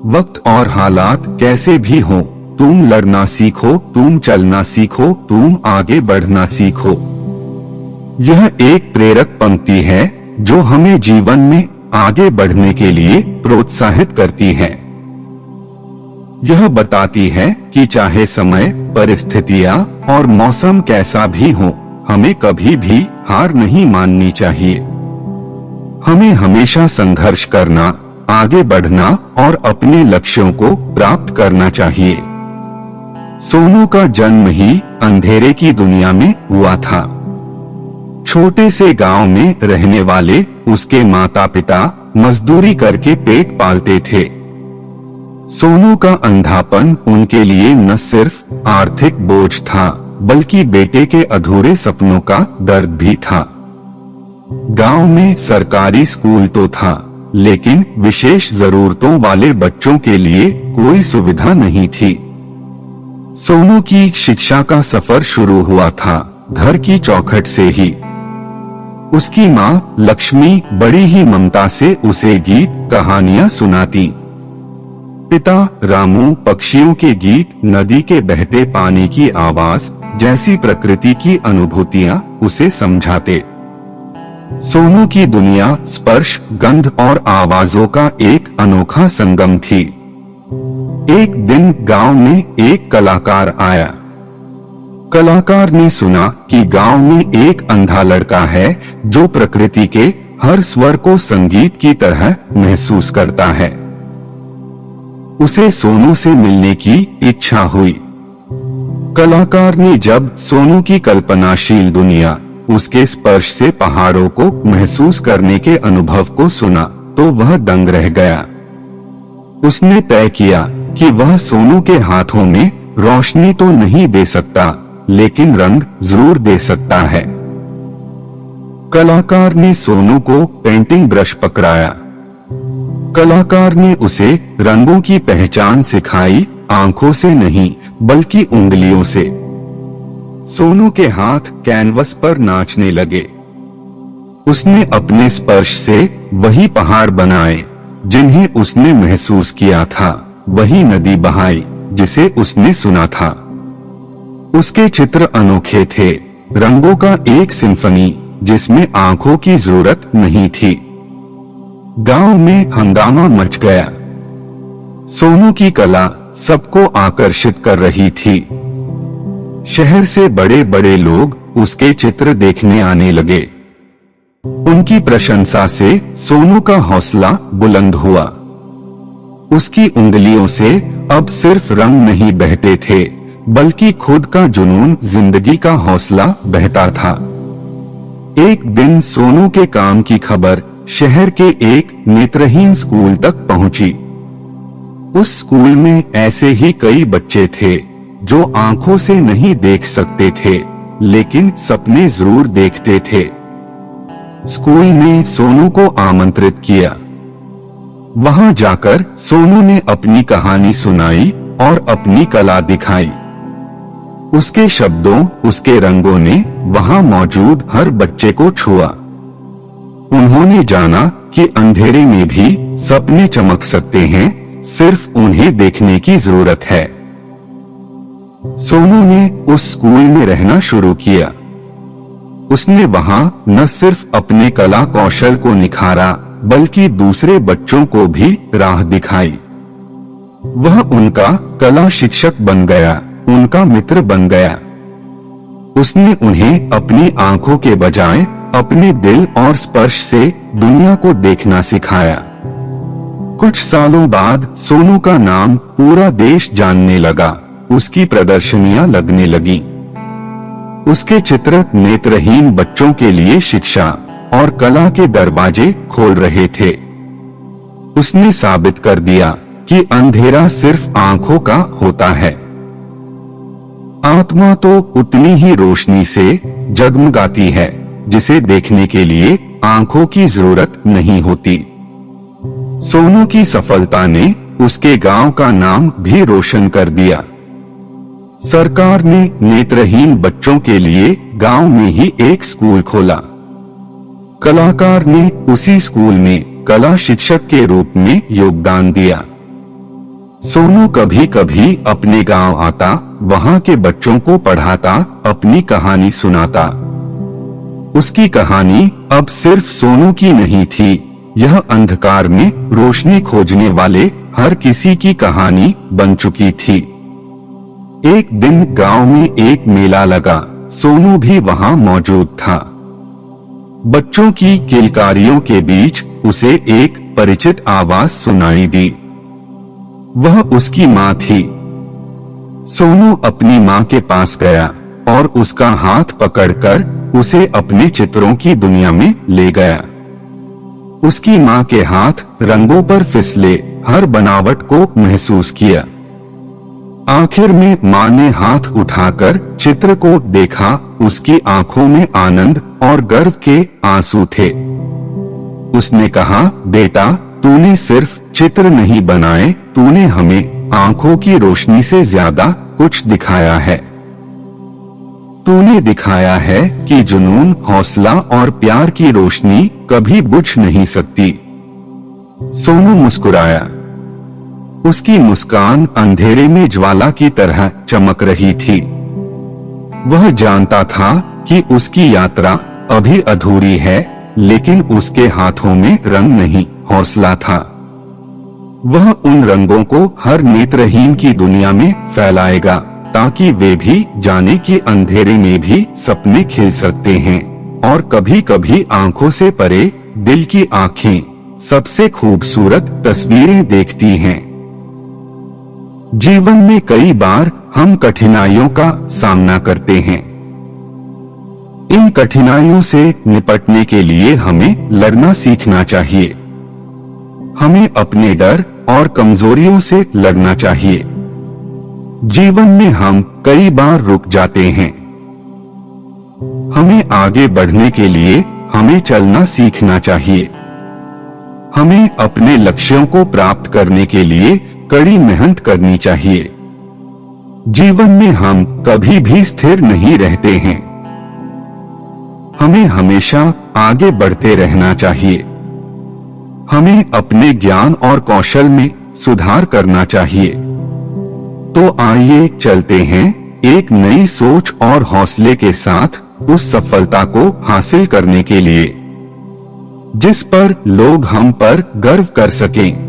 वक्त और हालात कैसे भी हों, तुम लड़ना सीखो, तुम चलना सीखो, तुम आगे बढ़ना सीखो। यह एक प्रेरक पंक्ति है जो हमें जीवन में आगे बढ़ने के लिए प्रोत्साहित करती है। यह बताती है कि चाहे समय, परिस्थितियां और मौसम कैसा भी हो, हमें कभी भी हार नहीं माननी चाहिए। हमें हमेशा संघर्ष करना, आगे बढ़ना और अपने लक्ष्यों को प्राप्त करना चाहिए। सोनू का जन्म ही अंधेरे की दुनिया में हुआ था। छोटे से गांव में रहने वाले उसके माता पिता मजदूरी करके पेट पालते थे। सोनू का अंधापन उनके लिए न सिर्फ आर्थिक बोझ था, बल्कि बेटे के अधूरे सपनों का दर्द भी था। गांव में सरकारी स्कूल तो था, लेकिन विशेष जरूरतों वाले बच्चों के लिए कोई सुविधा नहीं थी। सोनू की शिक्षा का सफर शुरू हुआ था घर की चौखट से ही। उसकी माँ लक्ष्मी बड़ी ही ममता से उसे गीत कहानियां सुनाती। पिता रामू पक्षियों के गीत, नदी के बहते पानी की आवाज जैसी प्रकृति की अनुभूतियां उसे समझाते। सोनू की दुनिया स्पर्श, गंध और आवाजों का एक अनोखा संगम थी। एक दिन गांव में एक कलाकार आया। कलाकार ने सुना कि गांव में एक अंधा लड़का है जो प्रकृति के हर स्वर को संगीत की तरह महसूस करता है। उसे सोनू से मिलने की इच्छा हुई। कलाकार ने जब सोनू की कल्पनाशील दुनिया, उसके स्पर्श से पहाड़ों को महसूस करने के अनुभव को सुना तो वह दंग रह गया। उसने तय किया कि वह सोनू के हाथों में रोशनी तो नहीं दे सकता, लेकिन रंग जरूर दे सकता है। कलाकार ने सोनू को पेंटिंग ब्रश पकड़ाया। कलाकार ने उसे रंगों की पहचान सिखाई, आंखों से नहीं बल्कि उंगलियों से। सोनू के हाथ कैनवस पर नाचने लगे। उसने अपने स्पर्श से वही पहाड़ बनाए जिन्हें उसने महसूस किया था, वही नदी बहाई जिसे उसने सुना था। उसके चित्र अनोखे थे, रंगों का एक सिम्फनी जिसमें आंखों की जरूरत नहीं थी। गांव में हंगामा मच गया। सोनू की कला सबको आकर्षित कर रही थी। शहर से बड़े बड़े लोग उसके चित्र देखने आने लगे। उनकी प्रशंसा से सोनू का हौसला बुलंद हुआ। उसकी उंगलियों से अब सिर्फ रंग नहीं बहते थे, बल्कि खुद का जुनून, जिंदगी का हौसला बहता था। एक दिन सोनू के काम की खबर शहर के एक नेत्रहीन स्कूल तक पहुंची। उस स्कूल में ऐसे ही कई बच्चे थे जो आंखों से नहीं देख सकते थे, लेकिन सपने जरूर देखते थे। स्कूल ने सोनू को आमंत्रित किया। वहां जाकर सोनू ने अपनी कहानी सुनाई और अपनी कला दिखाई। उसके शब्दों, उसके रंगों ने वहां मौजूद हर बच्चे को छुआ। उन्होंने जाना कि अंधेरे में भी सपने चमक सकते हैं, सिर्फ उन्हें देखने की जरूरत है। सोनू ने उस स्कूल में रहना शुरू किया। उसने वहां न सिर्फ अपने कला कौशल को निखारा, बल्कि दूसरे बच्चों को भी राह दिखाई। वह उनका कला शिक्षक बन गया, उनका मित्र बन गया। उसने उन्हें अपनी आंखों के बजाय अपने दिल और स्पर्श से दुनिया को देखना सिखाया। कुछ सालों बाद सोनू का नाम पूरा देश जानने लगा। उसकी प्रदर्शनियां लगने लगी। उसके चित्र नेत्रहीन बच्चों के लिए शिक्षा और कला के दरवाजे खोल रहे थे। उसने साबित कर दिया कि अंधेरा सिर्फ आंखों का होता है, आत्मा तो उतनी ही रोशनी से जगमगाती है जिसे देखने के लिए आंखों की जरूरत नहीं होती। सोनू की सफलता ने उसके गांव का नाम भी रोशन कर दिया। सरकार ने नेत्रहीन बच्चों के लिए गांव में ही एक स्कूल खोला। कलाकार ने उसी स्कूल में कला शिक्षक के रूप में योगदान दिया। सोनू कभी कभी अपने गांव आता, वहां के बच्चों को पढ़ाता, अपनी कहानी सुनाता। उसकी कहानी अब सिर्फ सोनू की नहीं थी, यह अंधकार में रोशनी खोजने वाले हर किसी की कहानी बन चुकी थी। एक दिन गांव में एक मेला लगा, सोनू भी वहां मौजूद था। बच्चों की किलकारियों के बीच उसे एक परिचित आवाज सुनाई दी। वह उसकी माँ थी। सोनू अपनी माँ के पास गया और उसका हाथ पकड़कर उसे अपने चित्रों की दुनिया में ले गया। उसकी माँ के हाथ रंगों पर फिसले, हर बनावट को महसूस किया। आखिर में माँ ने हाथ उठाकर चित्र को देखा, उसकी आंखों में आनंद और गर्व के आंसू थे। उसने कहा, बेटा, तूने सिर्फ चित्र नहीं बनाए, तूने हमें आंखों की रोशनी से ज्यादा कुछ दिखाया है। तूने दिखाया है कि जुनून, हौसला और प्यार की रोशनी कभी बुझ नहीं सकती। सोनू मुस्कुराया। उसकी मुस्कान अंधेरे में ज्वाला की तरह चमक रही थी। वह जानता था कि उसकी यात्रा अभी अधूरी है, लेकिन उसके हाथों में रंग नहीं, हौसला था। वह उन रंगों को हर नेत्रहीन की दुनिया में फैलाएगा, ताकि वे भी जाने कि अंधेरे में भी सपने खिल सकते हैं, और कभी कभी आंखों से परे दिल की आंखें सबसे खूबसूरत तस्वीरें देखती हैं। जीवन में कई बार हम कठिनाइयों का सामना करते हैं। इन कठिनाइयों से निपटने के लिए हमें लड़ना सीखना चाहिए। हमें अपने डर और कमजोरियों से लड़ना चाहिए। जीवन में हम कई बार रुक जाते हैं। हमें आगे बढ़ने के लिए हमें चलना सीखना चाहिए। हमें अपने लक्ष्यों को प्राप्त करने के लिए कड़ी मेहनत करनी चाहिए। जीवन में हम कभी भी स्थिर नहीं रहते हैं। हमें हमेशा आगे बढ़ते रहना चाहिए। हमें अपने ज्ञान और कौशल में सुधार करना चाहिए। तो आइए चलते हैं एक नई सोच और हौसले के साथ उस सफलता को हासिल करने के लिए, जिस पर लोग हम पर गर्व कर सकें।